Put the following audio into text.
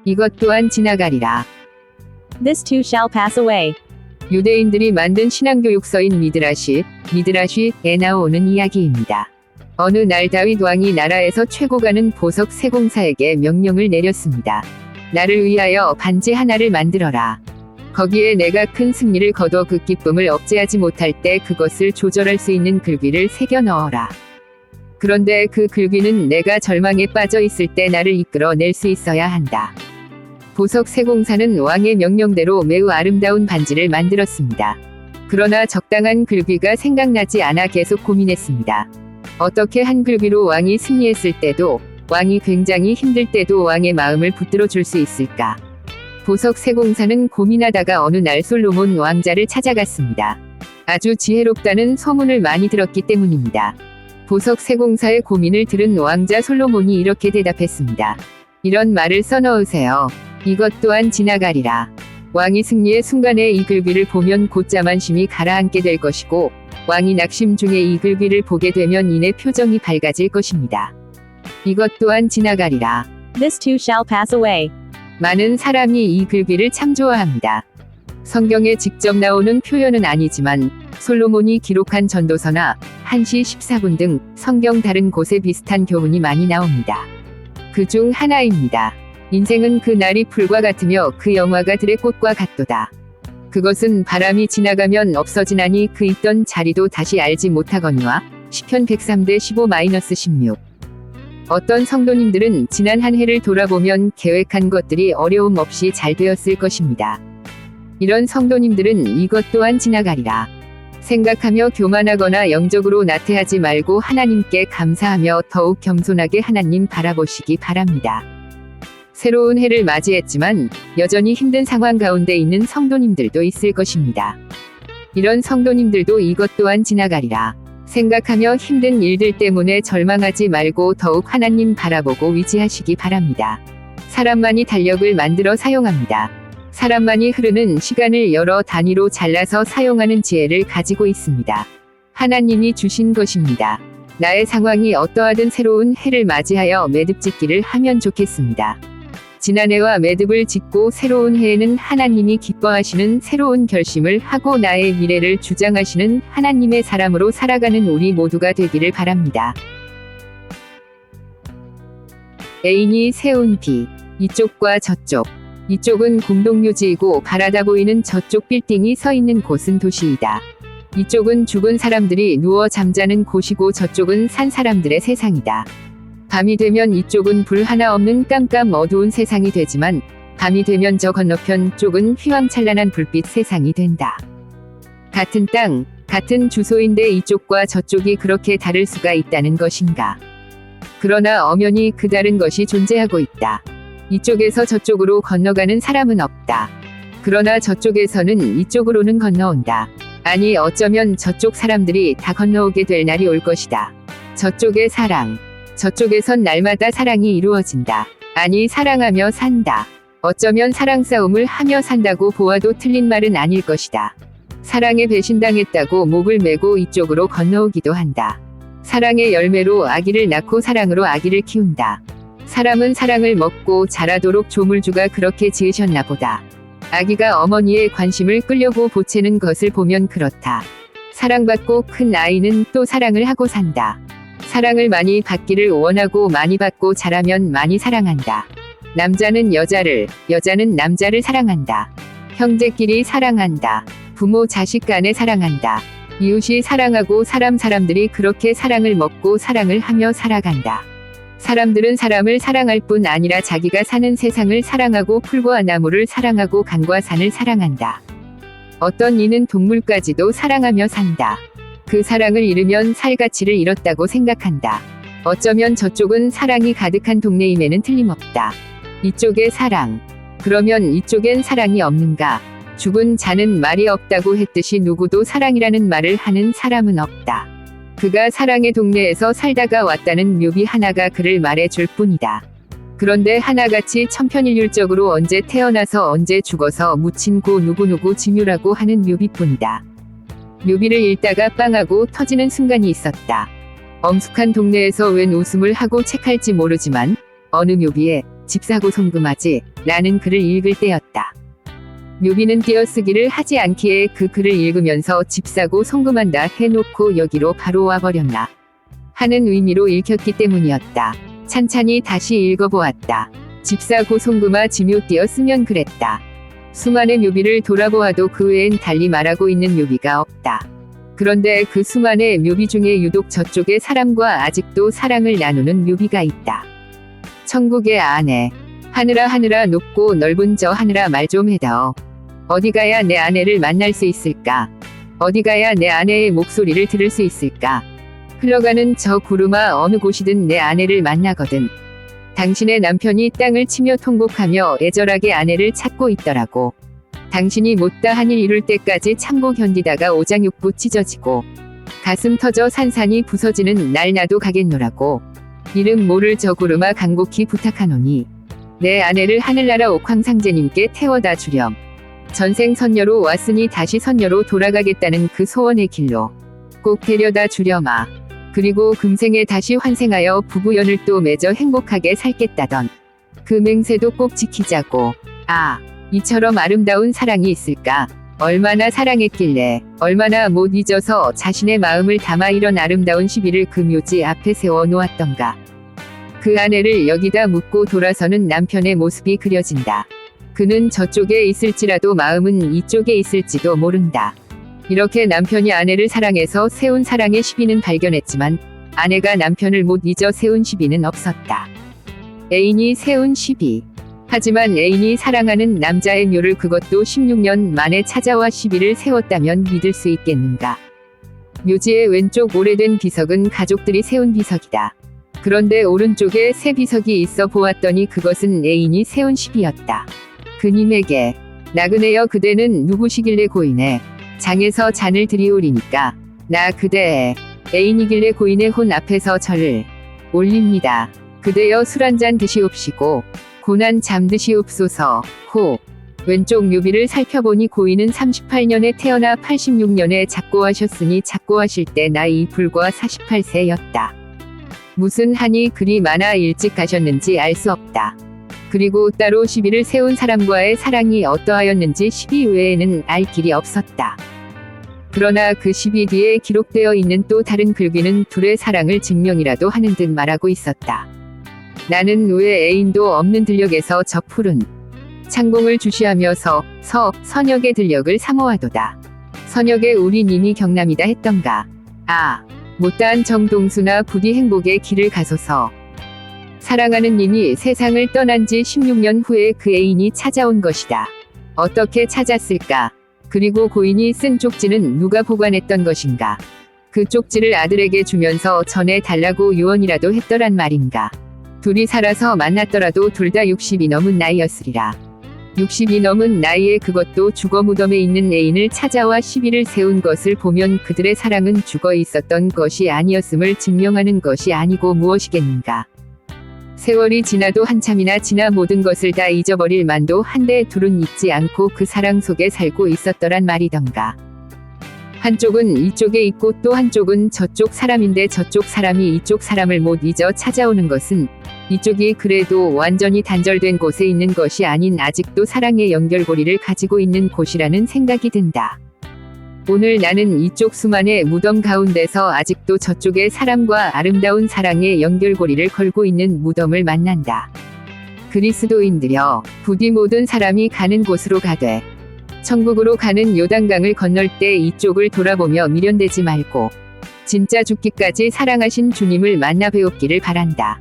이것 또한 지나가리라. This too shall pass away. 유대인들이 만든 신앙교육서인 미드라쉬에 나오는 이야기입니다. 어느 날 다윗 왕이 나라에서 최고가는 보석 세공사에게 명령을 내렸습니다. 나를 위하여 반지 하나를 만들어라. 거기에 내가 큰 승리를 거둬 그 기쁨을 억제하지 못할 때 그것을 조절할 수 있는 글귀를 새겨 넣어라. 그런데 그 글귀는 내가 절망에 빠져 있을 때 나를 이끌어낼 수 있어야 한다. 보석 세공사는 왕의 명령대로 매우 아름다운 반지를 만들었습니다. 그러나 적당한 글귀가 생각나지 않아 계속 고민했습니다. 어떻게 한 글귀로 왕이 승리했을 때도, 왕이 굉장히 힘들 때도 왕의 마음을 붙들어 줄 수 있을까? 보석 세공사는 고민하다가 어느 날 솔로몬 왕자를 찾아갔습니다. 아주 지혜롭다는 소문을 많이 들었기 때문입니다. 보석 세공사의 고민을 들은 왕자 솔로몬이 이렇게 대답했습니다. 이런 말을 써넣으세요. 이것 또한 지나가리라. 왕이 승리의 순간에 이 글귀를 보면 곧 자만심이 가라앉게 될 것이고, 왕이 낙심 중에 이 글귀를 보게 되면 이내 표정이 밝아질 것입니다. 이것 또한 지나가리라. This too shall pass away. 많은 사람이 이 글귀를 참 좋아합니다. 성경에 직접 나오는 표현은 아니지만 솔로몬이 기록한 전도서나 1시 14분 등 성경 다른 곳에 비슷한 교훈이 많이 나옵니다. 그 중 하나입니다. 인생은 그 날이 풀과 같으며 그 영화가 들의 꽃과 같도다. 그것은 바람이 지나가면 없어지나니 그 있던 자리도 다시 알지 못하거니와 시편 103-15-16. 어떤 성도님들은 지난 한 해를 돌아보면 계획한 것들이 어려움 없이 잘 되었을 것입니다. 이런 성도님들은 이것 또한 지나가리라. 생각하며 교만하거나 영적으로 나태하지 말고 하나님께 감사하며 더욱 겸손하게 하나님 바라보시기 바랍니다. 새로운 해를 맞이했지만 여전히 힘든 상황 가운데 있는 성도님들도 있을 것입니다. 이런 성도님들도 이것 또한 지나가리라. 생각하며 힘든 일들 때문에 절망하지 말고 더욱 하나님 바라보고 위지하시기 바랍니다. 사람만이 달력을 만들어 사용합니다. 사람만이 흐르는 시간을 여러 단위로 잘라서 사용하는 지혜를 가지고 있습니다. 하나님이 주신 것입니다. 나의 상황이 어떠하든 새로운 해를 맞이하여 매듭 짓기를 하면 좋겠습니다. 지난해와 매듭을 짓고 새로운 해에는 하나님이 기뻐하시는 새로운 결심을 하고 나의 미래를 주장하시는 하나님의 사람으로 살아가는 우리 모두가 되기를 바랍니다. 애인이 세운 비. 이쪽과 저쪽. 이쪽은 공동묘지이고 바라다 보이는 저쪽 빌딩이 서 있는 곳은 도시이다. 이쪽은 죽은 사람들이 누워 잠자는 곳이고 저쪽은 산 사람들의 세상이다. 밤이 되면 이쪽은 불 하나 없는 깜깜 어두운 세상이 되지만 밤이 되면 저 건너편 쪽은 휘황찬란한 불빛 세상이 된다. 같은 땅, 같은 주소인데 이쪽과 저쪽이 그렇게 다를 수가 있다는 것인가? 그러나 엄연히 그 다른 것이 존재하고 있다. 이쪽에서 저쪽으로 건너가는 사람은 없다. 그러나 저쪽에서는 이쪽으로는 건너온다. 아니 어쩌면 저쪽 사람들이 다 건너오게 될 날이 올 것이다. 저쪽의 사랑. 저쪽에선 날마다 사랑이 이루어진다. 아니 사랑하며 산다. 어쩌면 사랑 싸움을 하며 산다고 보아도 틀린 말은 아닐 것이다. 사랑에 배신당했다고 목을 메고 이쪽으로 건너오기도 한다. 사랑의 열매로 아기를 낳고 사랑으로 아기를 키운다. 사람은 사랑을 먹고 자라도록 조물주가 그렇게 지으셨나 보다. 아기가 어머니의 관심을 끌려고 보채는 것을 보면 그렇다. 사랑받고 큰 아이는 또 사랑을 하고 산다. 사랑을 많이 받기를 원하고 많이 받고 자라면 많이 사랑한다. 남자는 여자를, 여자는 남자를 사랑한다. 형제끼리 사랑한다. 부모 자식 간에 사랑한다. 이웃이 사랑하고 사람들이 그렇게 사랑을 먹고 사랑을 하며 살아간다. 사람들은 사람을 사랑할 뿐 아니라 자기가 사는 세상을 사랑하고 풀과 나무를 사랑하고 강과 산을 사랑한다. 어떤 이는 동물까지도 사랑하며 산다. 그 사랑을 잃으면 살 가치를 잃었다고 생각한다. 어쩌면 저쪽은 사랑이 가득한 동네임에는 틀림없다. 이쪽에 사랑. 그러면 이쪽엔 사랑이 없는가? 죽은 자는 말이 없다고 했듯이 누구도 사랑이라는 말을 하는 사람은 없다. 그가 사랑의 동네에서 살다가 왔다는 묘비 하나가 그를 말해줄 뿐이다. 그런데 하나같이 천편일률적으로 언제 태어나서 언제 죽어서 묻힌 고 누구누구 지묘라고 하는 묘비뿐이다. 묘비를 읽다가 빵하고 터지는 순간이 있었다. 엄숙한 동네에서 웬 웃음을 하고 책할지 모르지만 어느 묘비에 집 사고 송금하지 라는 글을 읽을 때였다. 묘비는 띄어쓰기를 하지 않기에 그 글을 읽으면서 집 사고 송금한다 해놓고 여기로 바로 와버렸나 하는 의미로 읽혔기 때문이었다. 찬찬히 다시 읽어보았다. 집 사고 송금하 지묘 띄어쓰면 그랬다. 수많은 묘비를 돌아보아도 그 외엔 달리 말하고 있는 묘비가 없다. 그런데 그 수많은 묘비 중에 유독 저쪽에 사람과 아직도 사랑을 나누는 묘비가 있다. 천국의 아내. 하늘아 높고 넓은 저 하늘아 말 좀 해다오. 어디 가야 내 아내를 만날 수 있을까? 어디 가야 내 아내의 목소리를 들을 수 있을까? 흘러가는 저 구름아 어느 곳이든 내 아내를 만나거든. 당신의 남편이 땅을 치며 통곡하며 애절하게 아내를 찾고 있더라고. 당신이 못다 한 일 이룰 때까지 참고 견디다가 오장육부 찢어지고 가슴 터져 산산이 부서지는 날 나도 가겠노라고. 이름 모를 저 구름아 간곡히 부탁하노니 내 아내를 하늘나라 옥황상제님께 태워다 주렴. 전생 선녀로 왔으니 다시 선녀로 돌아가겠다는 그 소원의 길로 꼭 데려다 주렴아. 그리고 금생에 다시 환생하여 부부연을 또 맺어 행복하게 살겠다던 그 맹세도 꼭 지키자고. 아, 이처럼 아름다운 사랑이 있을까? 얼마나 사랑했길래 얼마나 못 잊어서 자신의 마음을 담아 이런 아름다운 시비를 그 묘지 앞에 세워 놓았던가. 그 아내를 여기다 묻고 돌아서는 남편의 모습이 그려진다. 그는 저쪽에 있을지라도 마음은 이쪽에 있을지도 모른다. 이렇게 남편이 아내를 사랑해서 세운 사랑의 시비는 발견했지만 아내가 남편을 못 잊어 세운 시비는 없었다. 애인이 세운 시비. 하지만 애인이 사랑하는 남자의 묘를 그것도 16년 만에 찾아와 시비를 세웠다면 믿을 수 있겠는가. 묘지의 왼쪽 오래된 비석은 가족들이 세운 비석이다. 그런데 오른쪽에 새 비석이 있어 보았더니 그것은 애인이 세운 시비였다. 그님에게 나그네여 그대는 누구시길래 고인의 장에서 잔을 들이오리니까 나 그대의 애인이길래 고인의 혼 앞에서 절을 올립니다. 그대여 술 한잔 드시옵시고 고난 잠드시옵소서. 호. 왼쪽 묘비를 살펴보니 고인은 38년에 태어나 86년에 작고하셨으니 작고하실 때 나이 불과 48세였다. 무슨 한이 그리 많아 일찍 가셨는지 알 수 없다. 그리고 따로 시비를 세운 사람과의 사랑이 어떠하였는지 시비 외에는 알 길이 없었다. 그러나 그 시비 뒤에 기록되어 있는 또 다른 글귀는 둘의 사랑을 증명이라도 하는 듯 말하고 있었다. 나는 왜 애인도 없는 들녘에서 저 푸른 창공을 주시하면서 선역의 들녘을 사모하도다. 선역의 우리 님이 경남이다 했던가. 아, 못다한 정동수나 부디 행복의 길을 가소서. 사랑하는 님이 세상을 떠난 지 16년 후에 그 애인이 찾아온 것이다. 어떻게 찾았을까? 그리고 고인이 쓴 쪽지는 누가 보관했던 것인가? 그 쪽지를 아들에게 주면서 전해 달라고 유언이라도 했더란 말인가? 둘이 살아서 만났더라도 둘 다 60이 넘은 나이였으리라. 60이 넘은 나이에 그것도 죽어 무덤에 있는 애인을 찾아와 시비를 세운 것을 보면 그들의 사랑은 죽어 있었던 것이 아니었음을 증명하는 것이 아니고 무엇이겠는가. 세월이 지나도 한참이나 지나 모든 것을 다 잊어버릴 만도 한데 둘은 잊지 않고 그 사랑 속에 살고 있었더란 말이던가. 한쪽은 이쪽에 있고 또 한쪽은 저쪽 사람인데 저쪽 사람이 이쪽 사람을 못 잊어 찾아오는 것은 이쪽이 그래도 완전히 단절된 곳에 있는 것이 아닌 아직도 사랑의 연결고리를 가지고 있는 곳이라는 생각이 든다. 오늘 나는 이쪽 수만의 무덤 가운데서 아직도 저쪽의 사람과 아름다운 사랑의 연결고리를 걸고 있는 무덤을 만난다. 그리스도인들여, 부디 모든 사람이 가는 곳으로 가되 천국으로 가는 요단강을 건널 때 이쪽을 돌아보며 미련되지 말고 진짜 죽기까지 사랑하신 주님을 만나 배웠기를 바란다.